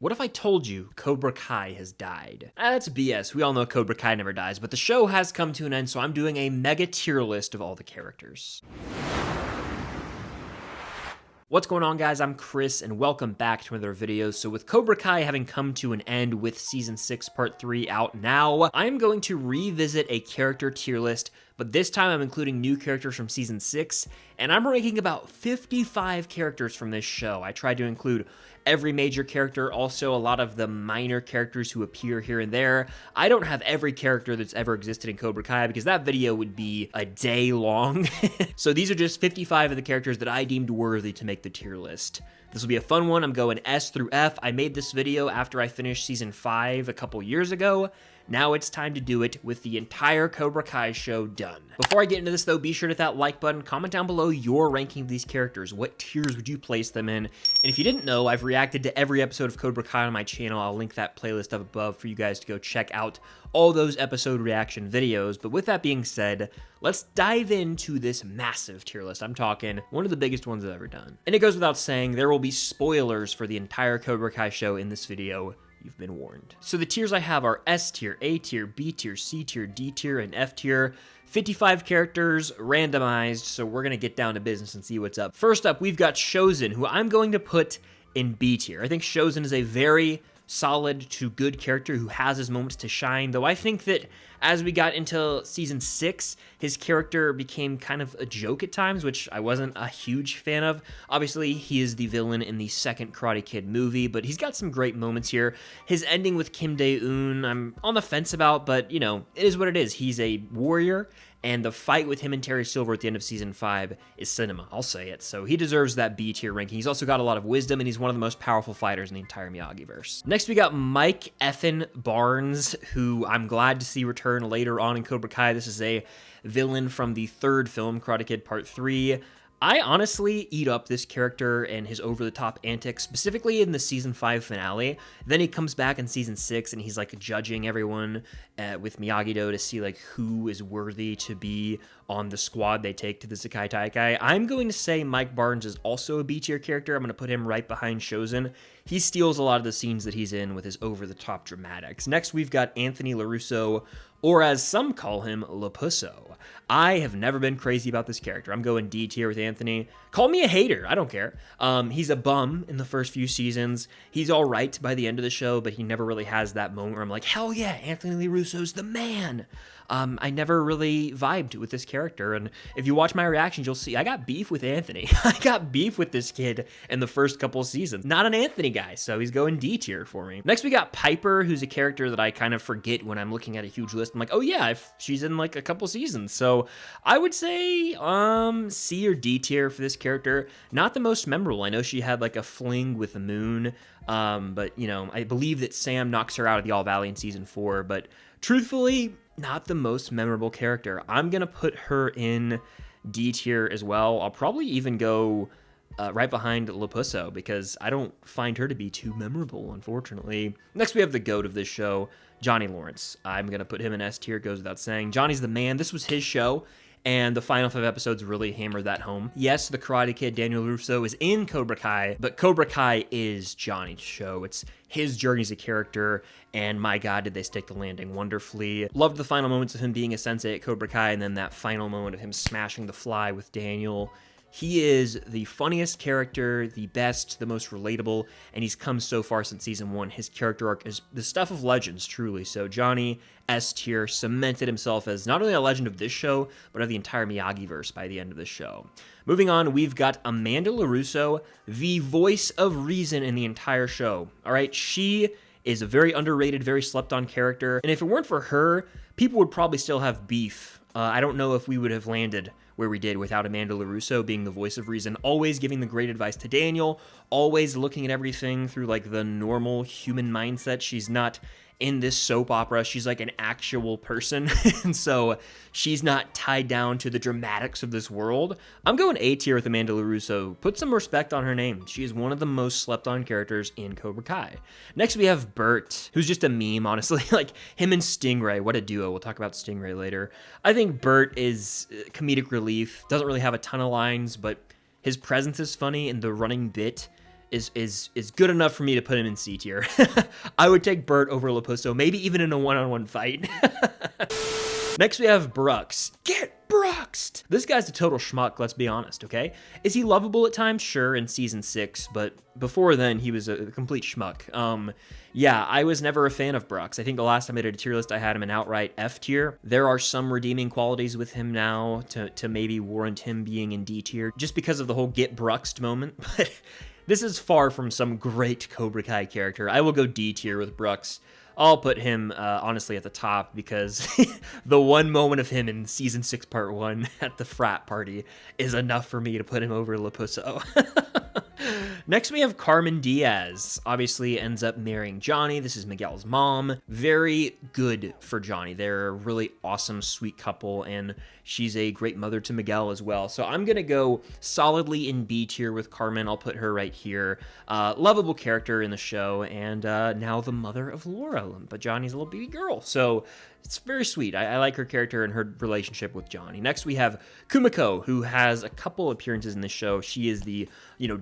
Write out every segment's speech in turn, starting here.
What if I told you Cobra Kai has died? That's BS. We all know Cobra Kai never dies, but the show has come to an end, so I'm doing a mega tier list of all the characters. What's going on, guys? I'm Chris, and welcome back to another video. So with Cobra Kai having come to an end with Season 6 Part 3 out now, I'm going to revisit a character tier list, but this time I'm including new characters from Season 6, and I'm ranking about 55 characters from this show. I tried to include every major character, also a lot of the minor characters who appear here and there. I don't have every character that's ever existed in Cobra Kai because that video would be a day long. So these are just 55 of the characters that I deemed worthy to make the tier list. This will be a fun one. I'm going S through F. I made this video after I finished Season 5 a couple years ago. Now it's time to do it with the entire Cobra Kai show done. Before I get into this though, be sure to hit that like button, comment down below your ranking of these characters. What tiers would you place them in? And if you didn't know, I've reacted to every episode of Cobra Kai on my channel. I'll link that playlist up above for you guys to go check out all those episode reaction videos. But with that being said, let's dive into this massive tier list. I'm talking one of the biggest ones I've ever done. And it goes without saying, there will be spoilers for the entire Cobra Kai show in this video. You've been warned. So the tiers I have are S tier, A tier, B tier, C tier, D tier, and F tier. 55 characters, randomized, so we're gonna get down to business and see what's up. First up, we've got Chosen, who I'm going to put in B tier. I think Chosen is a very solid to good character who has his moments to shine, though I think that as we got into Season 6, his character became kind of a joke at times, which I wasn't a huge fan of. Obviously, he is the villain in the second Karate Kid movie, but he's got some great moments here. His ending with Kim Dae-eun, I'm on the fence about, but, you know, it is what it is. He's a warrior, and the fight with him and Terry Silver at the end of Season 5 is cinema, I'll say it. So he deserves that B tier ranking. He's also got a lot of wisdom, and he's one of the most powerful fighters in the entire Miyagi-verse. Next, we got Mike effin Barnes, who I'm glad to see return later on in Cobra Kai. This is a villain from the third film, Karate Kid Part 3. I honestly eat up this character and his over-the-top antics, specifically in the Season 5 finale. Then he comes back in Season 6, and he's, like, judging everyone with Miyagi-Do to see, like, who is worthy to be on the squad they take to the Sekai Taikai. I'm going to say Mike Barnes is also a B-tier character. I'm going to put him right behind Chosen. He steals a lot of the scenes that he's in with his over-the-top dramatics. Next, we've got Anthony LaRusso, or as some call him, Lapusso. I have never been crazy about this character. I'm going D tier with Anthony. Call me a hater, I don't care. He's a bum in the first few seasons. He's all right by the end of the show, but he never really has that moment where I'm like, hell yeah, Anthony LaRusso's the man. I never really vibed with this character, and if you watch my reactions, you'll see I got beef with Anthony. I got beef with this kid in the first couple of seasons. Not an Anthony guy, so he's going D tier for me. Next, we got Piper, who's a character that I kind of forget when I'm looking at a huge list. I'm like, oh yeah, she's in like a couple seasons, so I would say C or D tier for this character. Not the most memorable. I know she had like a fling with the moon, but you know, I believe that Sam knocks her out of the All Valley in Season 4, but truthfully, not the most memorable character. I'm gonna put her in D tier as well. I'll probably even go right behind Lapusso because I don't find her to be too memorable, unfortunately. Next, we have the GOAT of this show, Johnny Lawrence. I'm gonna put him in S tier, goes without saying. Johnny's the man. This was his show, and the final 5 episodes really hammered that home. Yes, the Karate Kid, Daniel LaRusso, is in Cobra Kai, but Cobra Kai is Johnny's show. It's his journey as a character, and my God, did they stick the landing wonderfully. Loved the final moments of him being a sensei at Cobra Kai, and then that final moment of him smashing the fly with Daniel. He is the funniest character, the best, the most relatable, and he's come so far since Season 1. His character arc is the stuff of legends, truly. So Johnny, S tier, cemented himself as not only a legend of this show, but of the entire Miyagi-verse by the end of the show. Moving on, we've got Amanda LaRusso, the voice of reason in the entire show. All right, she is a very underrated, very slept-on character, and if it weren't for her, people would probably still have beef. I don't know if we would have landed where we did without Amanda LaRusso being the voice of reason, always giving the great advice to Daniel, always looking at everything through like the normal human mindset. She's not in this soap opera. She's like an actual person, and so she's not tied down to the dramatics of this world. I'm going A tier with Amanda LaRusso. Put some respect on her name. She is one of the most slept on characters in Cobra Kai. Next, we have Bert, who's just a meme, honestly. Like him and Stingray, what a duo. We'll talk about Stingray later. I think Bert is comedic relief. Doesn't really have a ton of lines, but his presence is funny, and the running bit is good enough for me to put him in C tier. I would take Bert over Leposo, maybe even in a one-on-one fight. Next, we have Brooks. Get Bruxed! This guy's a total schmuck, let's be honest, okay? Is he lovable at times? Sure, in Season 6, but before then, he was a complete schmuck. Yeah, I was never a fan of Brooks. I think the last time I did a tier list, I had him in outright F tier. There are some redeeming qualities with him now to maybe warrant him being in D tier, just because of the whole get Bruxed moment, but this is far from some great Cobra Kai character. I will go D tier with Brooks. I'll put him, honestly, at the top because the one moment of him in Season 6, Part 1 at the frat party is enough for me to put him over Leposo. Next, we have Carmen Diaz. Obviously ends up marrying Johnny. This is Miguel's mom. Very good for Johnny. They're a really awesome, sweet couple, and she's a great mother to Miguel as well. So I'm going to go solidly in B tier with Carmen. I'll put her right here. Lovable character in the show, and now the mother of Laura. But Johnny's a little baby girl, so it's very sweet. I like her character and her relationship with Johnny. Next, we have Kumiko, who has a couple appearances in the show. She is the,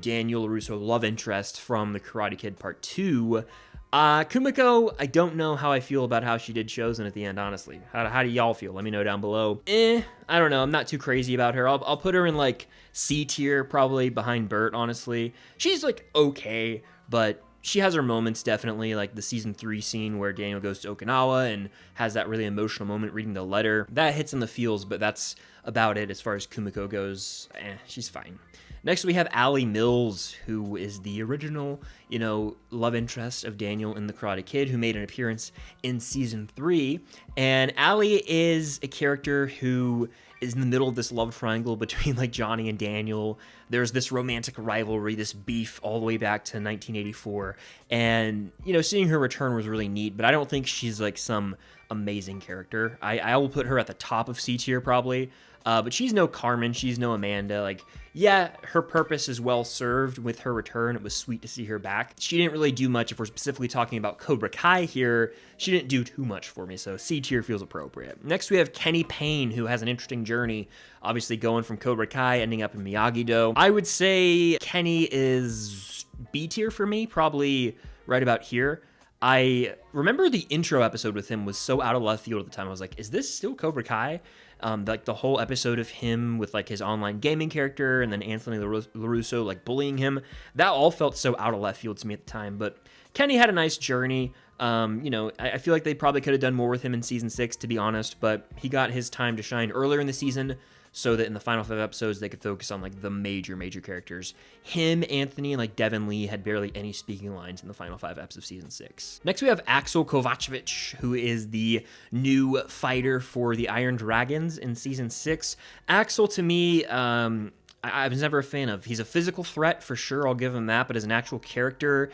Daniel LaRusso love interest from The Karate Kid Part 2. Kumiko, I don't know how I feel about how she did Chosen at the end, honestly. How do y'all feel? Let me know down below. I don't know. I'm not too crazy about her. I'll put her in, like, C tier, probably behind Bert, honestly. She's, like, okay, but she has her moments, definitely, like the Season 3 scene where Daniel goes to Okinawa and has that really emotional moment reading the letter. That hits in the feels, but that's about it as far as Kumiko goes. She's fine. Next, we have Allie Mills, who is the original, love interest of Daniel in The Karate Kid, who made an appearance in Season 3. And Allie is a character who is in the middle of this love triangle between, like, Johnny and Daniel. There's this romantic rivalry, this beef all the way back to 1984. And, seeing her return was really neat, but I don't think she's, like, some amazing character. I will put her at the top of C tier, probably. But she's no Carmen, she's no Amanda. Like, yeah, her purpose is well served with her return. It was sweet to see her back. She didn't really do much. If we're specifically talking about Cobra Kai here, she didn't do too much for me, so C tier feels appropriate. Next, we have Kenny Payne, who has an interesting journey, obviously going from Cobra Kai, ending up in Miyagi-Do. I would say Kenny is B tier for me, probably right about here. I remember the intro episode with him was so out of left field at the time. I was like, is this still Cobra Kai? Like the whole episode of him with like his online gaming character and then Anthony LaRusso like bullying him, that all felt so out of left field to me at the time. But Kenny had a nice journey. I feel like they probably could have done more with him in Season 6, to be honest, but he got his time to shine earlier in the season so that in the final 5 episodes, they could focus on like the major characters. Him, Anthony, and like Devin Lee had barely any speaking lines in the final 5 episodes of Season 6. Next, we have Axel Kovacevic, who is the new fighter for the Iron Dragons in Season 6. Axel, to me, I was never a fan of. He's a physical threat for sure, I'll give him that, but as an actual character,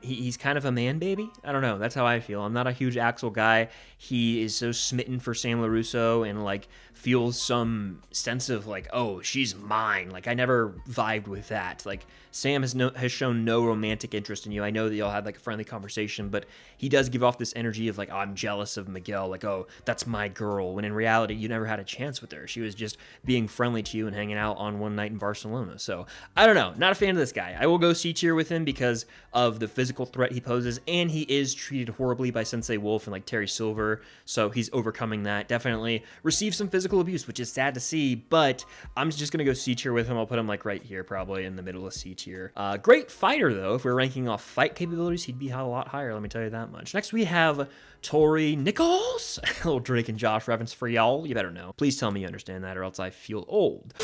he's kind of a man baby. I don't know, that's how I feel. I'm not a huge Axel guy. He is so smitten for Sam LaRusso and like feels some sense of like, oh, she's mine. Like, I never vibed with that. Like, Sam has shown no romantic interest in you. I know that y'all had like a friendly conversation, but he does give off this energy of like, oh, I'm jealous of Miguel. Like, oh, that's my girl. When in reality, you never had a chance with her. She was just being friendly to you and hanging out on one night in Barcelona. So I don't know, not a fan of this guy. I will go C tier with him because of the physical threat he poses, and he is treated horribly by Sensei Wolf and like Terry Silver. So he's overcoming that. Definitely received some physical abuse, which is sad to see, but I'm just gonna go C tier with him. I'll put him like right here, probably in the middle of C tier. Great fighter though. If we're ranking off fight capabilities, he'd be a lot higher, let me tell you that much. Next we have Tori Nichols. A little Drake and Josh reference for y'all. You better know. Please tell me you understand that or else I feel old.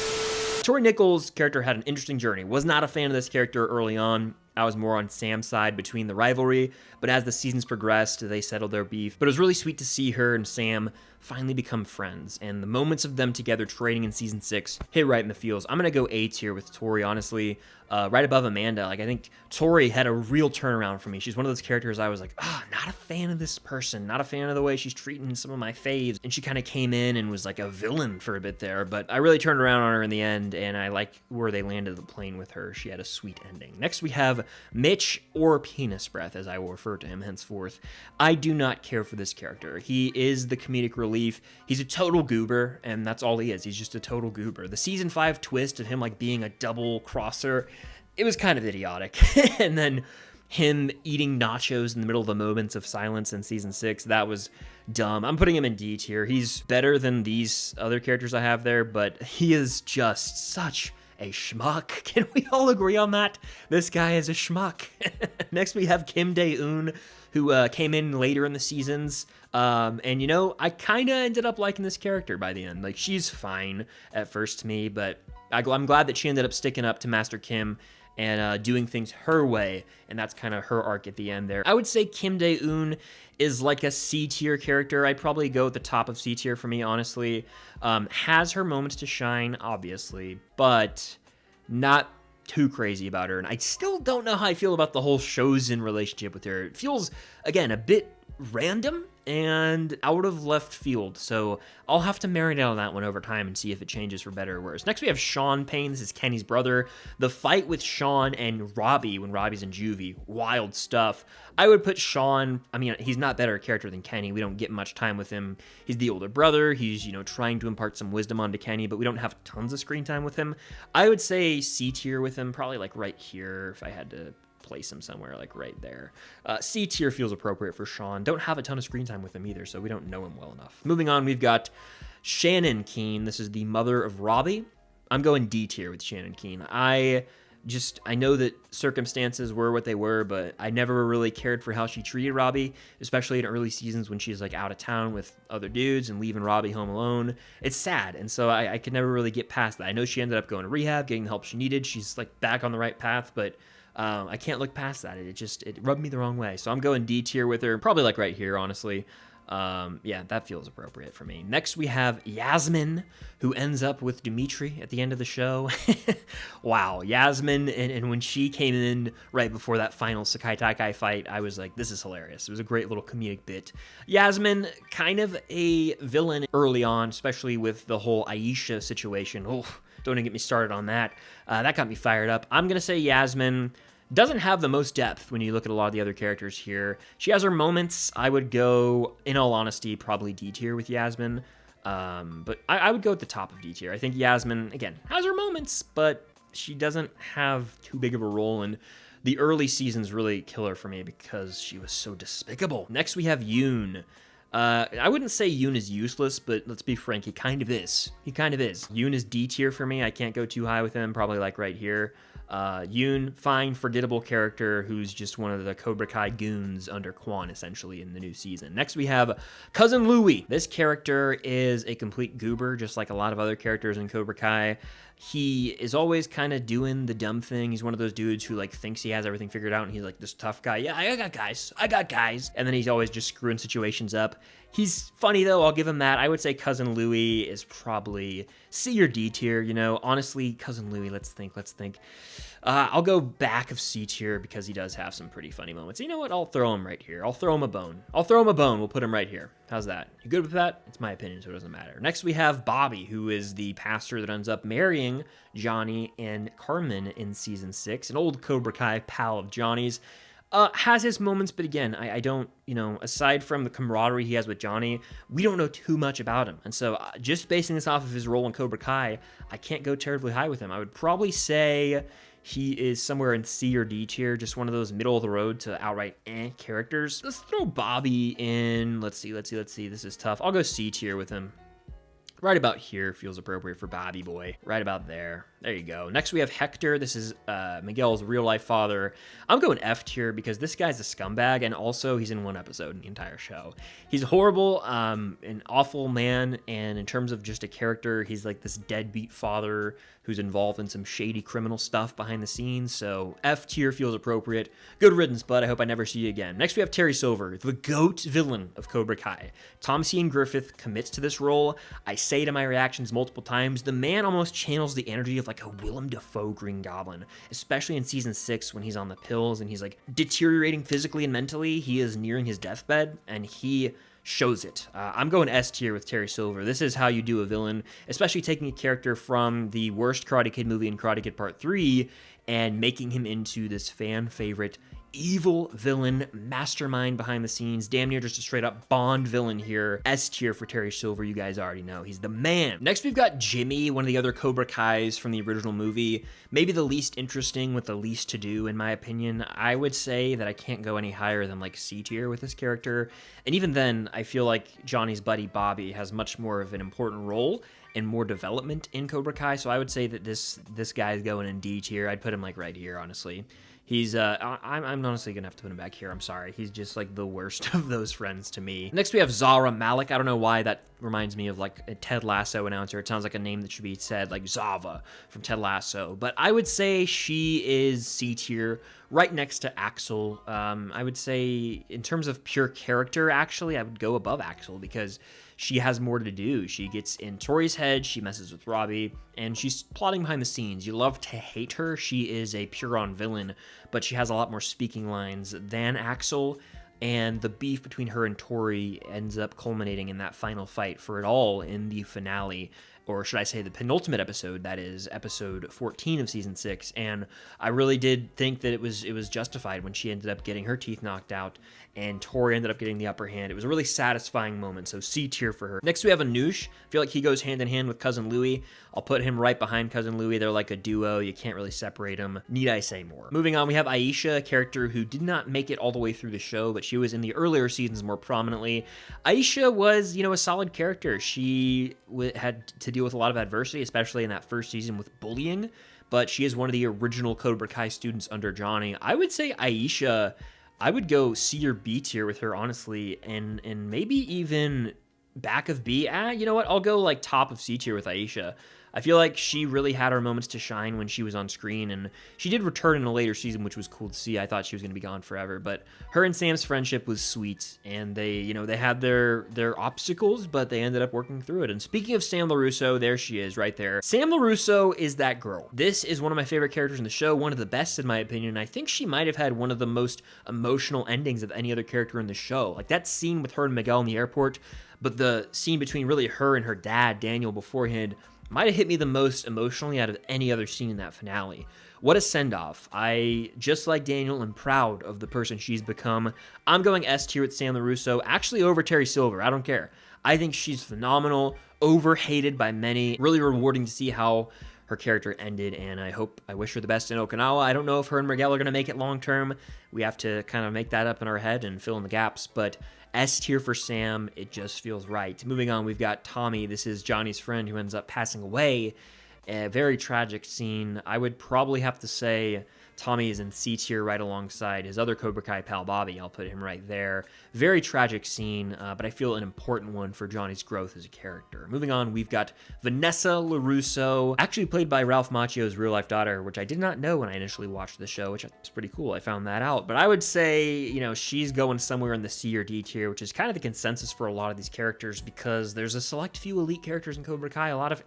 Tori Nichols' character had an interesting journey. Was not a fan of this character early on. I was more on Sam's side between the rivalry, but as the seasons progressed, they settled their beef. But it was really sweet to see her and Sam finally become friends, and the moments of them together training in Season 6 hit right in the feels. I'm gonna go A tier with Tori, honestly, right above Amanda. Like, I think Tori had a real turnaround for me. She's one of those characters I was like, not a fan of this person, not a fan of the way she's treating some of my faves, and she kind of came in and was like a villain for a bit there, but I really turned around on her in the end, and I like where they landed the plane with her. She had a sweet ending. Next, we have Mitch, or Penis Breath, as I will refer to him henceforth. I do not care for this character. He is the comedic relief. He's a total goober, and that's all he is. He's just a total goober. The Season 5 twist of him like being a double crosser, it was kind of idiotic. And then him eating nachos in the middle of the moments of silence in season 6, that was dumb. I'm putting him in D tier. He's better than these other characters I have there, but he is just such a schmuck. Can we all agree on that? This guy is a schmuck. Next, we have Kim Dae-eun, who came in later in the seasons. And, you know, I kind of ended up liking this character by the end. Like, she's fine at first to me, but I'm glad that she ended up sticking up to Master Kim and doing things her way, and that's kind of her arc at the end there. I would say Kim Dae-eun is like a C-tier character. I'd probably go at the top of C-tier for me, honestly. Has her moments to shine, obviously, but not too crazy about her. And I still don't know how I feel about the whole Chosen relationship with her. It feels, again, a bit random and out of left field, so I'll have to marinate on that one over time and see if it changes for better or worse. Next, we have Sean Payne. This is Kenny's brother. The fight with Sean and Robbie when Robbie's in juvie, wild stuff. I would put Sean, I mean, he's not better a character than Kenny. We don't get much time with him. He's the older brother. He's, you know, trying to impart some wisdom onto Kenny, but we don't have tons of screen time with him. I would say C tier with him, probably like right here if I had to place him somewhere, like right there. C tier feels appropriate for Sean. Don't have a ton of screen time with him either, so we don't know him well enough. Moving on, we've got Shannon Keene. This is the mother of Robbie. I'm going D tier with Shannon Keene. I know that circumstances were what they were, but I never really cared for how she treated Robbie, especially in early seasons when she's like out of town with other dudes and leaving Robbie home alone. It's sad, and so I could never really get past that. I know she ended up going to rehab, getting the help she needed. She's like back on the right path, but I can't look past that. It rubbed me the wrong way. So I'm going D tier with her, probably like right here, honestly. Yeah, that feels appropriate for me. Next, we have Yasmin, who ends up with Dimitri at the end of the show. Wow, Yasmin, and when she came in right before that final Sakai Takai fight, I was like, this is hilarious. It was a great little comedic bit. Yasmin, kind of a villain early on, especially with the whole Aisha situation. Oh, don't even get me started on that. That got me fired up. I'm going to say Yasmin doesn't have the most depth when you look at a lot of the other characters here. She has her moments. I would go, in all honesty, probably D tier with Yasmin. But I would go at the top of D tier. I think Yasmin, again, has her moments, but she doesn't have too big of a role, and the early seasons really kill her for me because she was so despicable. Next, we have Yoon. I wouldn't say Yoon is useless, but let's be frank, he kind of is. He kind of is. Yoon is D tier for me. I can't go too high with him, probably like right here. Yoon, fine, forgettable character who's just one of the Cobra Kai goons under Quan, essentially, in the new season. Next, we have Cousin Louie. This character is a complete goober, just like a lot of other characters in Cobra Kai. He is always kind of doing the dumb thing. He's one of those dudes who like thinks he has everything figured out, and he's like this tough guy. Yeah, I got guys. And then he's always just screwing situations up. He's funny though, I'll give him that. I would say Cousin Louie is probably C or D tier, you know. Honestly, Cousin Louie, let's think. I'll go back of C tier because he does have some pretty funny moments. You know what? I'll throw him right here. I'll throw him a bone. We'll put him right here. How's that? You good with that? It's my opinion, so it doesn't matter. Next, we have Bobby, who is the pastor that ends up marrying Johnny and Carmen in season 6, an old Cobra Kai pal of Johnny's. Has his moments, but again, I don't, you know, aside from the camaraderie he has with Johnny, we don't know too much about him. And so just basing this off of his role in Cobra Kai, I can't go terribly high with him. I would probably say he is somewhere in C or D tier, just one of those middle of the road to outright characters. Let's throw Bobby in. Let's see. This is tough. I'll go C tier with him. Right about here feels appropriate for Bobby boy. Right about there. There you go. Next, we have Hector. This is Miguel's real-life father. I'm going F tier because this guy's a scumbag, and also he's in one episode in the entire show. He's horrible, an awful man, and in terms of just a character, he's like this deadbeat father who's involved in some shady criminal stuff behind the scenes, so F tier feels appropriate. Good riddance, bud. I hope I never see you again. Next, we have Terry Silver, the GOAT villain of Cobra Kai. Thomas Ian Griffith commits to this role. I say to my reactions multiple times, the man almost channels the energy of like a Willem Dafoe Green Goblin, especially in season 6 when he's on the pills and he's like deteriorating physically and mentally. He is nearing his deathbed and he shows it. I'm going S tier with Terry Silver. This is how you do a villain, especially taking a character from the worst Karate Kid movie in Karate Kid Part 3 and making him into this fan favorite evil villain, mastermind behind the scenes, damn near just a straight up Bond villain here. S tier for Terry Silver, you guys already know. He's the man. Next, we've got Jimmy, one of the other Cobra Kais from the original movie. Maybe the least interesting with the least to do, in my opinion. I would say that I can't go any higher than like C tier with this character. And even then, I feel like Johnny's buddy Bobby has much more of an important role and more development in Cobra Kai. So I would say that this guy's going in D tier. I'd put him like right here, honestly. He's, I'm honestly gonna have to put him back here. I'm sorry. He's just like the worst of those friends to me. Next, we have Zara Malik. I don't know why that reminds me of like a Ted Lasso announcer. It sounds like a name that should be said like Zava from Ted Lasso. But I would say she is C tier, right next to Axel. I would say in terms of pure character, actually, I would go above Axel because she has more to do. She gets in Tori's head, she messes with Robbie, and she's plotting behind the scenes. You love to hate her. She is a pure-on villain, but she has a lot more speaking lines than Axel, and the beef between her and Tori ends up culminating in that final fight for it all in the finale, or should I say the penultimate episode, that is episode 14 of season 6, and I really did think that it was justified when she ended up getting her teeth knocked out and Tori ended up getting the upper hand. It was a really satisfying moment, so C tier for her. Next, we have Anush. I feel like he goes hand in hand with Cousin Louie. I'll put him right behind Cousin Louie. They're like a duo. You can't really separate them. Need I say more? Moving on, we have Aisha, a character who did not make it all the way through the show, but she was in the earlier seasons more prominently. Aisha was, a solid character. She had to deal with a lot of adversity, especially in that first season with bullying, but she is one of the original Cobra Kai students under Johnny. I would say Aisha, I would go C or B tier with her, honestly, and maybe even back of B. You know what? I'll go like top of C tier with Aisha. I feel like she really had her moments to shine when she was on screen, and she did return in a later season, which was cool to see. I thought she was going to be gone forever, but her and Sam's friendship was sweet, and they had their obstacles, but they ended up working through it. And speaking of Sam LaRusso, there she is right there. Sam LaRusso is that girl. This is one of my favorite characters in the show, one of the best in my opinion. I think she might have had one of the most emotional endings of any other character in the show. Like that scene with her and Miguel in the airport, but the scene between really her and her dad, Daniel, beforehand, might have hit me the most emotionally out of any other scene in that finale. What a send-off. I, just like Daniel, am proud of the person she's become. I'm going S tier with Sam LaRusso, actually over Terry Silver. I don't care. I think she's phenomenal, over-hated by many, really rewarding to see how her character ended, and I wish her the best in Okinawa. I don't know if her and Miguel are going to make it long-term. We have to kind of make that up in our head and fill in the gaps, but S tier for Sam, it just feels right. Moving on, we've got Tommy. This is Johnny's friend who ends up passing away. A very tragic scene. I would probably have to say Tommy is in C tier right alongside his other Cobra Kai pal, Bobby. I'll put him right there. Very tragic scene, but I feel an important one for Johnny's growth as a character. Moving on, we've got Vanessa LaRusso, actually played by Ralph Macchio's real-life daughter, which I did not know when I initially watched the show, which was pretty cool. I found that out. But I would say, she's going somewhere in the C or D tier, which is kind of the consensus for a lot of these characters because there's a select few elite characters in Cobra Kai, a lot of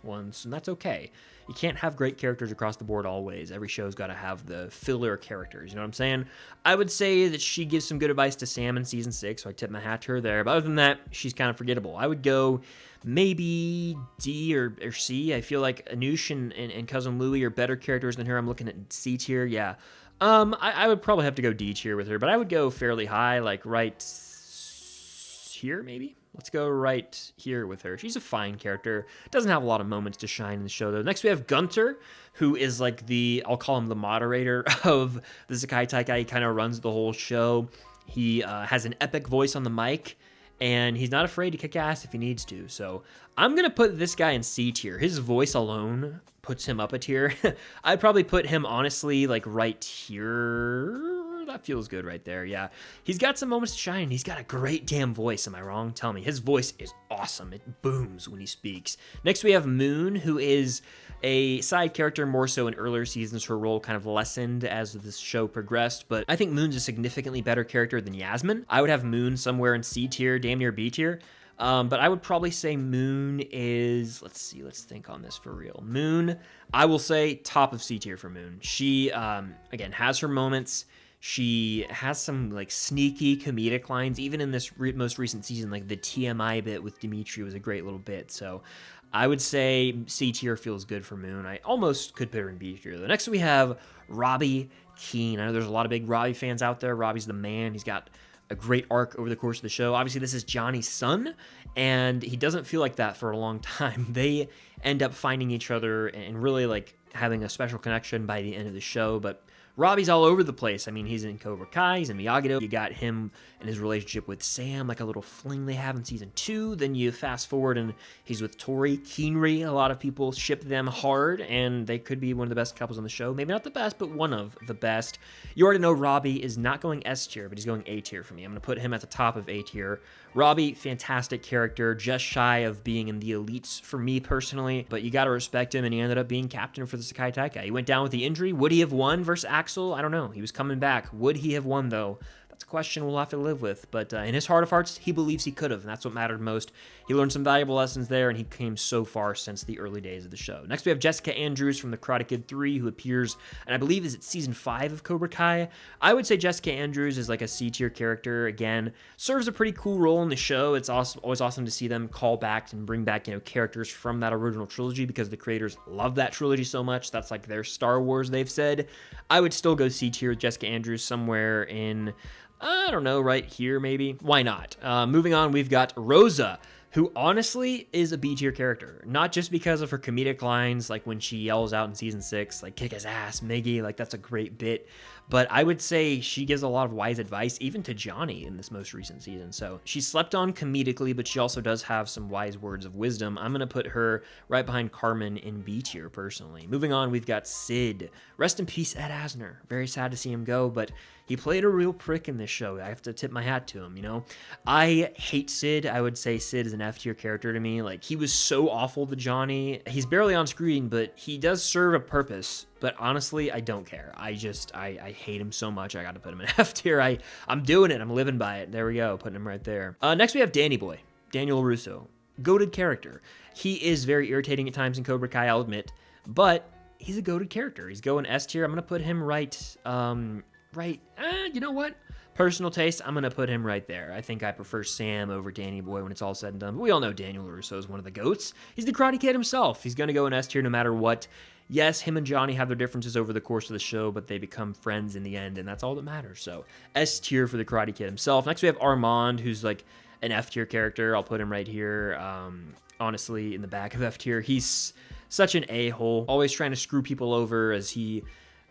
ones, and that's okay. You can't have great characters across the board always. Every show's got to have the filler characters, you know what I'm saying? I would say that she gives some good advice to Sam in season 6, so I tip my hat to her there. But other than that, she's kind of forgettable. I would go maybe D or C. I feel like Anush and Cousin Louie are better characters than her. I'm looking at C tier, yeah. I would probably have to go D tier with her, but I would go fairly high, like right here maybe? Let's go right here with her. She's a fine character. Doesn't have a lot of moments to shine in the show, though. Next, we have Gunter, who is like I'll call him the moderator of the Sekai Taikai. He kind of runs the whole show. He has an epic voice on the mic, and he's not afraid to kick ass if he needs to. So I'm going to put this guy in C tier. His voice alone puts him up a tier. I'd probably put him, honestly, like right here. That feels good right there, yeah. He's got some moments to shine. He's got a great damn voice, am I wrong? Tell me. His voice is awesome. It booms when he speaks. Next, we have Moon, who is a side character more so in earlier seasons. Her role kind of lessened as this show progressed, but I think Moon's a significantly better character than Yasmin. I would have Moon somewhere in C tier, damn near B tier. But I would probably say Moon is, let's think on this for real. Moon, I will say top of C tier for Moon. She, again, has her moments. She has some like sneaky comedic lines, even in this most recent season, like the TMI bit with Dimitri was a great little bit. So I would say C tier feels good for Moon. I almost could put her in B tier though. Next we have Robbie keen. I know there's a lot of big Robbie fans out there. Robbie's the man. He's got a great arc over the course of the show. Obviously, this is Johnny's son, and he doesn't feel like that for a long time. They end up finding each other and really like having a special connection by the end of the show, but Robbie's all over the place. I mean, he's in Cobra Kai, he's in Miyagi-Do. You got him and his relationship with Sam, like a little fling they have in season 2. Then you fast forward and he's with Tori Kinri. A lot of people ship them hard, and they could be one of the best couples on the show. Maybe not the best, but one of the best. You already know Robbie is not going S tier, but he's going A tier for me. I'm going to put him at the top of A tier. Robbie, fantastic character, just shy of being in the elites for me personally, but you got to respect him, and he ended up being captain for the Sekai Taikai. He went down with the injury. Would he have won versus Axel? I don't know. He was coming back. Would he have won, though? That's a question we'll have to live with, but in his heart of hearts, he believes he could have, and that's what mattered most. He learned some valuable lessons there, and he came so far since the early days of the show. Next, we have Jessica Andrews from the Karate Kid 3, who appears, and I believe is it season 5 of Cobra Kai. I would say Jessica Andrews is like a C-tier character. Again, serves a pretty cool role in the show. It's always awesome to see them call back and bring back, characters from that original trilogy, because the creators love that trilogy so much. That's like their Star Wars, they've said. I would still go C-tier with Jessica Andrews somewhere in, I don't know, right here maybe. Why not? Moving on, we've got Rosa, who honestly is a B-tier character. Not just because of her comedic lines, like when she yells out in season 6, like, kick his ass, Miggy, like that's a great bit. But I would say she gives a lot of wise advice, even to Johnny in this most recent season. So she's slept on comedically, but she also does have some wise words of wisdom. I'm going to put her right behind Carmen in B tier, personally. Moving on, we've got Sid. Rest in peace, Ed Asner. Very sad to see him go, but he played a real prick in this show. I have to tip my hat to him, I hate Sid. I would say Sid is an F tier character to me. Like, he was so awful to Johnny. He's barely on screen, but he does serve a purpose. But honestly, I don't care. I hate him so much. I got to put him in F tier. I'm doing it. I'm living by it. There we go. Putting him right there. Next, we have Danny Boy, Daniel LaRusso. Goated character. He is very irritating at times in Cobra Kai, I'll admit. But he's a goated character. He's going S tier. I'm going to put him right. You know what? Personal taste, I'm going to put him right there. I think I prefer Sam over Danny Boy when it's all said and done. But we all know Daniel LaRusso is one of the GOATs. He's the Karate Kid himself. He's going to go in S tier no matter what. Yes, him and Johnny have their differences over the course of the show, but they become friends in the end, and that's all that matters. So S tier for the Karate Kid himself. Next, we have Armand, who's like an F tier character. I'll put him right here. Honestly, in the back of F tier. He's such an a-hole, always trying to screw people over, as he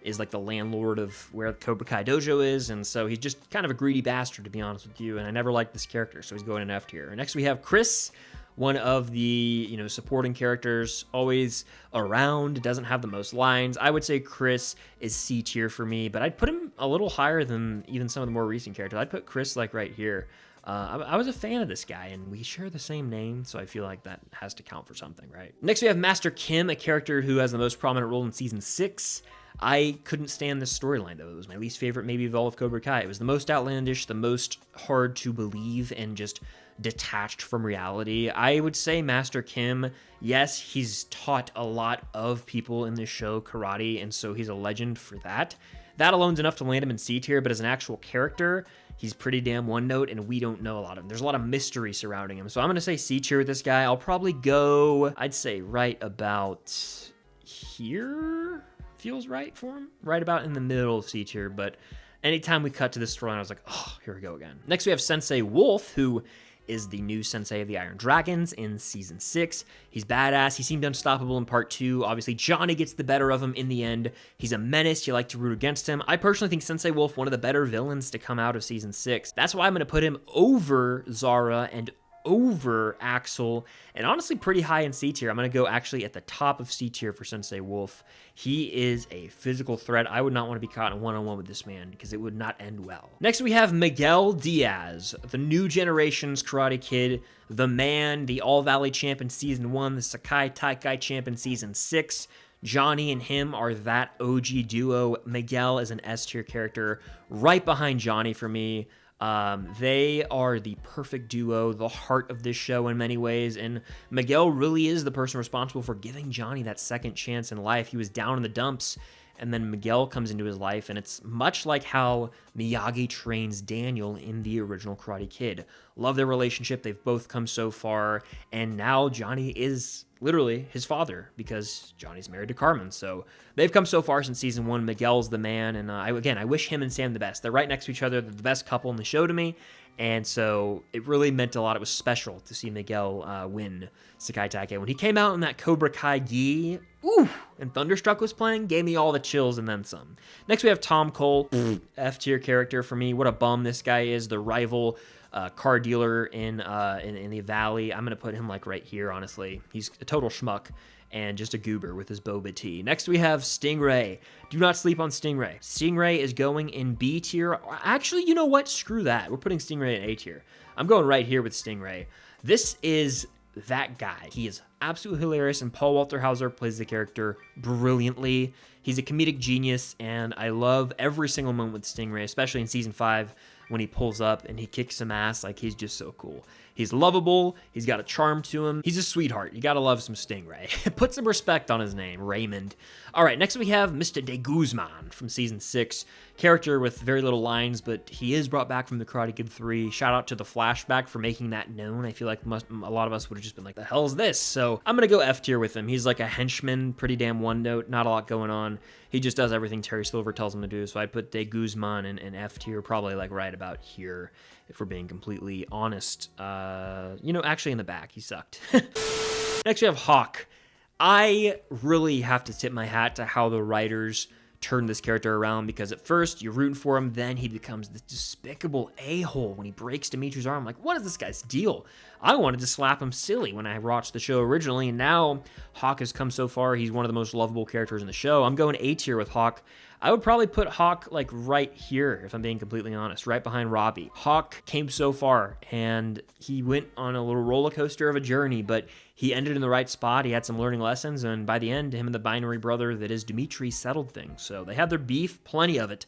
is like the landlord of where the Cobra Kai dojo is, and so he's just kind of a greedy bastard, to be honest with you, and I never liked this character, so he's going in F tier. Next, we have Chris, one of the, supporting characters, always around, doesn't have the most lines. I would say Chris is C tier for me, but I'd put him a little higher than even some of the more recent characters. I'd put Chris like right here. I was a fan of this guy, and we share the same name, so I feel like that has to count for something, right? Next, we have Master Kim, a character who has the most prominent role in season 6. I couldn't stand this storyline, though. It was my least favorite, maybe, of all of Cobra Kai. It was the most outlandish, the most hard to believe, and just detached from reality. I would say Master Kim, yes, he's taught a lot of people in this show karate, and so he's a legend for that. That alone's enough to land him in C tier, but as an actual character, he's pretty damn one note, and we don't know a lot of him. There's a lot of mystery surrounding him, so I'm going to say C tier with this guy. I'll probably go, I'd say right about here. Feels right for him. Right about in the middle of C tier, but anytime we cut to this storyline, I was like, oh, here we go again. Next, we have Sensei Wolf, who is the new sensei of the Iron Dragons in season 6. He's badass. He seemed unstoppable in part 2. Obviously, Johnny gets the better of him in the end. He's a menace. You like to root against him. I personally think Sensei Wolf, one of the better villains to come out of season 6. That's why I'm going to put him over Zara and over Axel, and honestly pretty high in C tier. I'm going to go actually at the top of C tier for Sensei Wolf. He is a physical threat. I would not want to be caught in one-on-one with this man, because it would not end well. Next, we have Miguel Diaz, the new generation's Karate Kid, the man, the All-Valley champ in season 1, the Sekai Taikai champ in season 6. Johnny and him are that OG duo. Miguel is an S tier character, right behind Johnny for me. They are the perfect duo, the heart of this show in many ways, and Miguel really is the person responsible for giving Johnny that second chance in life. He was down in the dumps, and then Miguel comes into his life, and it's much like how Miyagi trains Daniel in the original Karate Kid. Love their relationship. They've both come so far, and now Johnny is literally his father because Johnny's married to Carmen. So they've come so far since season 1. Miguel's the man, and I wish him and Sam the best. They're right next to each other. They're the best couple in the show to me. And so it really meant a lot. It was special to see Miguel win Sekai Taike. When he came out in that Cobra Kai gi, ooh, and Thunderstruck was playing, gave me all the chills and then some. Next we have Tom Cole, F tier character for me. What a bum this guy is, the rival car dealer in the Valley. I'm gonna put him like right here, honestly. He's a total schmuck and just a goober with his boba tea. Next we have Stingray. Do not sleep on Stingray. Stingray is going in B tier. Actually, you know what? Screw that. We're putting Stingray in A tier. I'm going right here with Stingray. This is that guy. He is absolutely hilarious, and Paul Walter Hauser plays the character brilliantly. He's a comedic genius, and I love every single moment with Stingray, especially in season 5 when he pulls up and he kicks some ass. Like, he's just so cool. He's lovable. He's got a charm to him. He's a sweetheart. You gotta love some Stingray. Put some respect on his name, Raymond. All right, next we have Mr. De Guzman from season 6. Character with very little lines, but he is brought back from the Karate Kid 3. Shout out to the flashback for making that known. I feel like a lot of us would have just been like, the hell is this? So I'm gonna go F tier with him. He's like a henchman, pretty damn one note, not a lot going on. He just does everything Terry Silver tells him to do. So I'd put De Guzman in F tier, probably like right about here, if we're being completely honest. Actually in the back, he sucked. Next we have Hawk. I really have to tip my hat to how the writers turned this character around, because at first you're rooting for him, then he becomes this despicable a-hole when he breaks Dimitri's arm. Like, what is this guy's deal? I wanted to slap him silly when I watched the show originally, and now Hawk has come so far. He's one of the most lovable characters in the show. I'm going A tier with Hawk. I would probably put Hawk like right here, if I'm being completely honest, right behind Robbie. Hawk came so far, and he went on a little roller coaster of a journey, but he ended in the right spot. He had some learning lessons, and by the end, him and the binary brother that is Dimitri settled things. So they had their beef, plenty of it,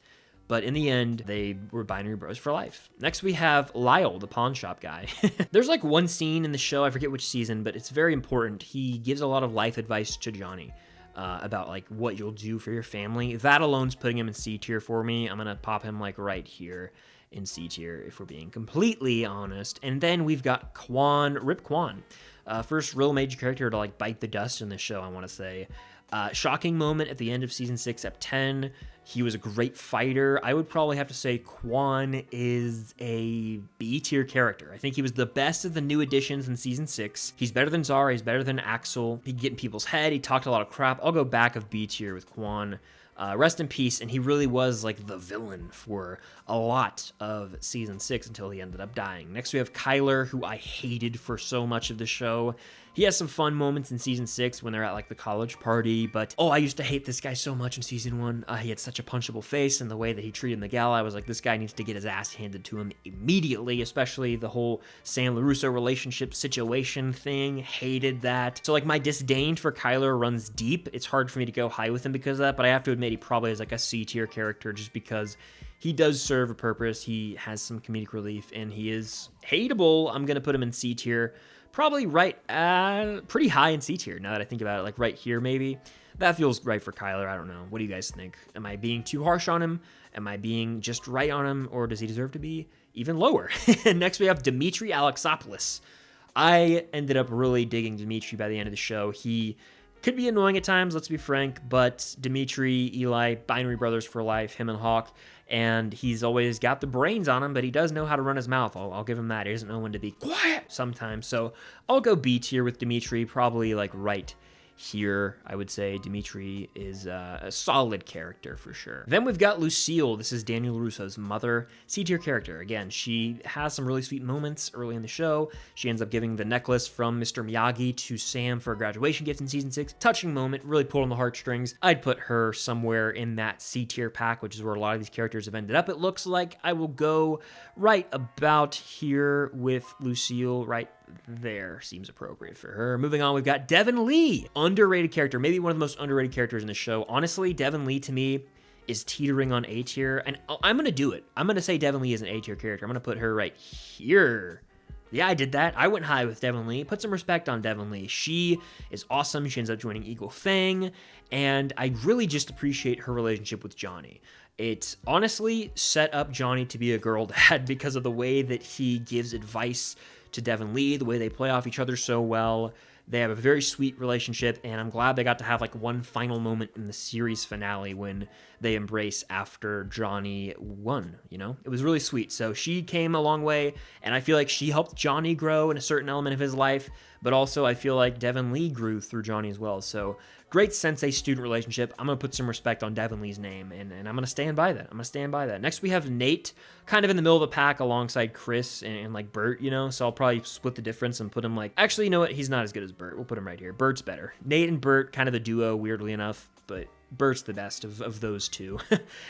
but in the end, they were binary bros for life. Next, we have Lyle, the pawn shop guy. There's like one scene in the show, I forget which season, but it's very important. He gives a lot of life advice to Johnny. About like what you'll do for your family. That alone's putting him in C tier for me. I'm gonna pop him like right here in C tier if we're being completely honest. And then we've got Quan, Rip Quan. First real major character to like bite the dust in this show, I want to say. Shocking moment at the end of season 6, Ep 10. He was a great fighter. I would probably have to say Quan is a B tier character. I think he was the best of the new additions in season 6. He's better than Zara. He's better than Axel. He'd get in people's head. He talked a lot of crap. I'll go back of B tier with Quan. Rest in peace, and he really was like the villain for a lot of season 6 until he ended up dying. Next we have Kyler, who I hated for so much of the show. He has some fun moments in season 6 when they're at like the college party, but I used to hate this guy so much in season 1. He had such a punchable face, and the way that he treated Miguel, I was like, this guy needs to get his ass handed to him immediately, especially the whole Sam LaRusso relationship situation thing. Hated that. So like my disdain for Kyler runs deep. It's hard for me to go high with him because of that, but I have to admit he probably is like a C tier character just because he does serve a purpose. He has some comedic relief, and he is hateable. I'm going to put him in C tier. Probably right at pretty high in C tier now that I think about it, like right here maybe. That feels right for Kyler. I don't know. What do you guys think? Am I being too harsh on him? Am I being just right on him? Or does he deserve to be even lower? Next we have Dimitri Alexopoulos. I ended up really digging Dimitri by the end of the show. He could be annoying at times, let's be frank, but Dimitri, Eli, binary brothers for life, him and Hawk, and he's always got the brains on him, but he does know how to run his mouth. I'll give him that. He doesn't know when to be quiet sometimes, so I'll go B tier with Dimitri, probably like right here. I would say Dimitri is a solid character for sure. Then we've got Lucille. This is Daniel LaRusso's mother. C-tier character. Again, she has some really sweet moments early in the show. She ends up giving the necklace from Mr. Miyagi to Sam for a graduation gift in season 6. Touching moment, really pulled on the heartstrings. I'd put her somewhere in that C-tier pack, which is where a lot of these characters have ended up. It looks like I will go right about here with Lucille, right there seems appropriate for her. Moving on, we've got Devin Lee. Underrated character, maybe one of the most underrated characters in the show. Honestly, Devin Lee to me is teetering on A tier, and I'm gonna do it. I'm gonna say Devin Lee is an A tier character. I'm gonna put her right here. Yeah, I did that. I went high with Devin Lee. Put some respect on Devin Lee. She is awesome. She ends up joining Eagle Fang, and I really just appreciate her relationship with Johnny. It honestly set up Johnny to be a girl dad because of the way that he gives advice to Devin Lee, the way they play off each other so well. They have a very sweet relationship, and I'm glad they got to have like one final moment in the series finale when they embrace after Johnny won, you know? It was really sweet. So she came a long way, and I feel like she helped Johnny grow in a certain element of his life, but also I feel like Devin Lee grew through Johnny as well. So great sensei-student relationship. I'm going to put some respect on Devin Lee's name, and I'm going to stand by that. I'm going to stand by that. Next, we have Nate, kind of in the middle of the pack alongside Chris and like Bert, you know? So I'll probably split the difference and put him like... Actually, you know what? He's not as good as Bert. We'll put him right here. Bert's better. Nate and Bert, kind of the duo, weirdly enough, but Bert's the best of those two.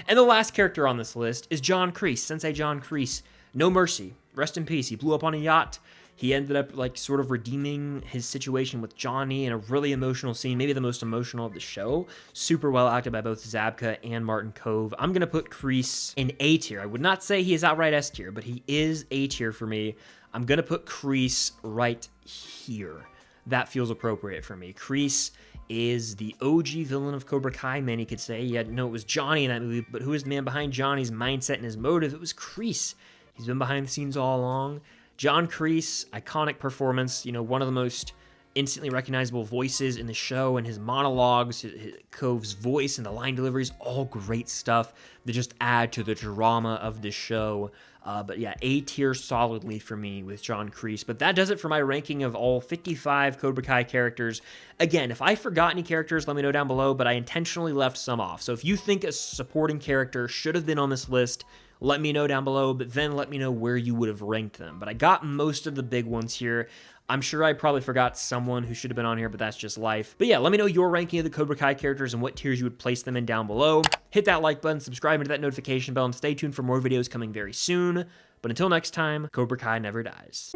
And the last character on this list is John Kreese, Sensei John Kreese. No mercy. Rest in peace. He blew up on a yacht. He ended up like sort of redeeming his situation with Johnny in a really emotional scene, maybe the most emotional of the show. Super well acted by both Zabka and Martin Kove. I'm going to put Kreese in A tier. I would not say he is outright S tier, but he is A tier for me. I'm going to put Kreese right here. That feels appropriate for me. Kreese is the OG villain of Cobra Kai, many could say. Yeah, no, it was Johnny in that movie, but who is the man behind Johnny's mindset and his motive? It was Kreese. He's been behind the scenes all along. John Kreese, iconic performance, you know, one of the most instantly recognizable voices in the show, and his monologues, Kove's voice and the line deliveries, all great stuff that just add to the drama of the show. But yeah, A tier solidly for me with John Kreese. But that does it for my ranking of all 55 Cobra Kai characters. Again, if I forgot any characters, let me know down below, but I intentionally left some off. So if you think a supporting character should have been on this list, let me know down below, but then let me know where you would have ranked them. But I got most of the big ones here. I'm sure I probably forgot someone who should have been on here, but that's just life. But yeah, let me know your ranking of the Cobra Kai characters and what tiers you would place them in down below. Hit that like button, subscribe to that notification bell, and stay tuned for more videos coming very soon. But until next time, Cobra Kai never dies.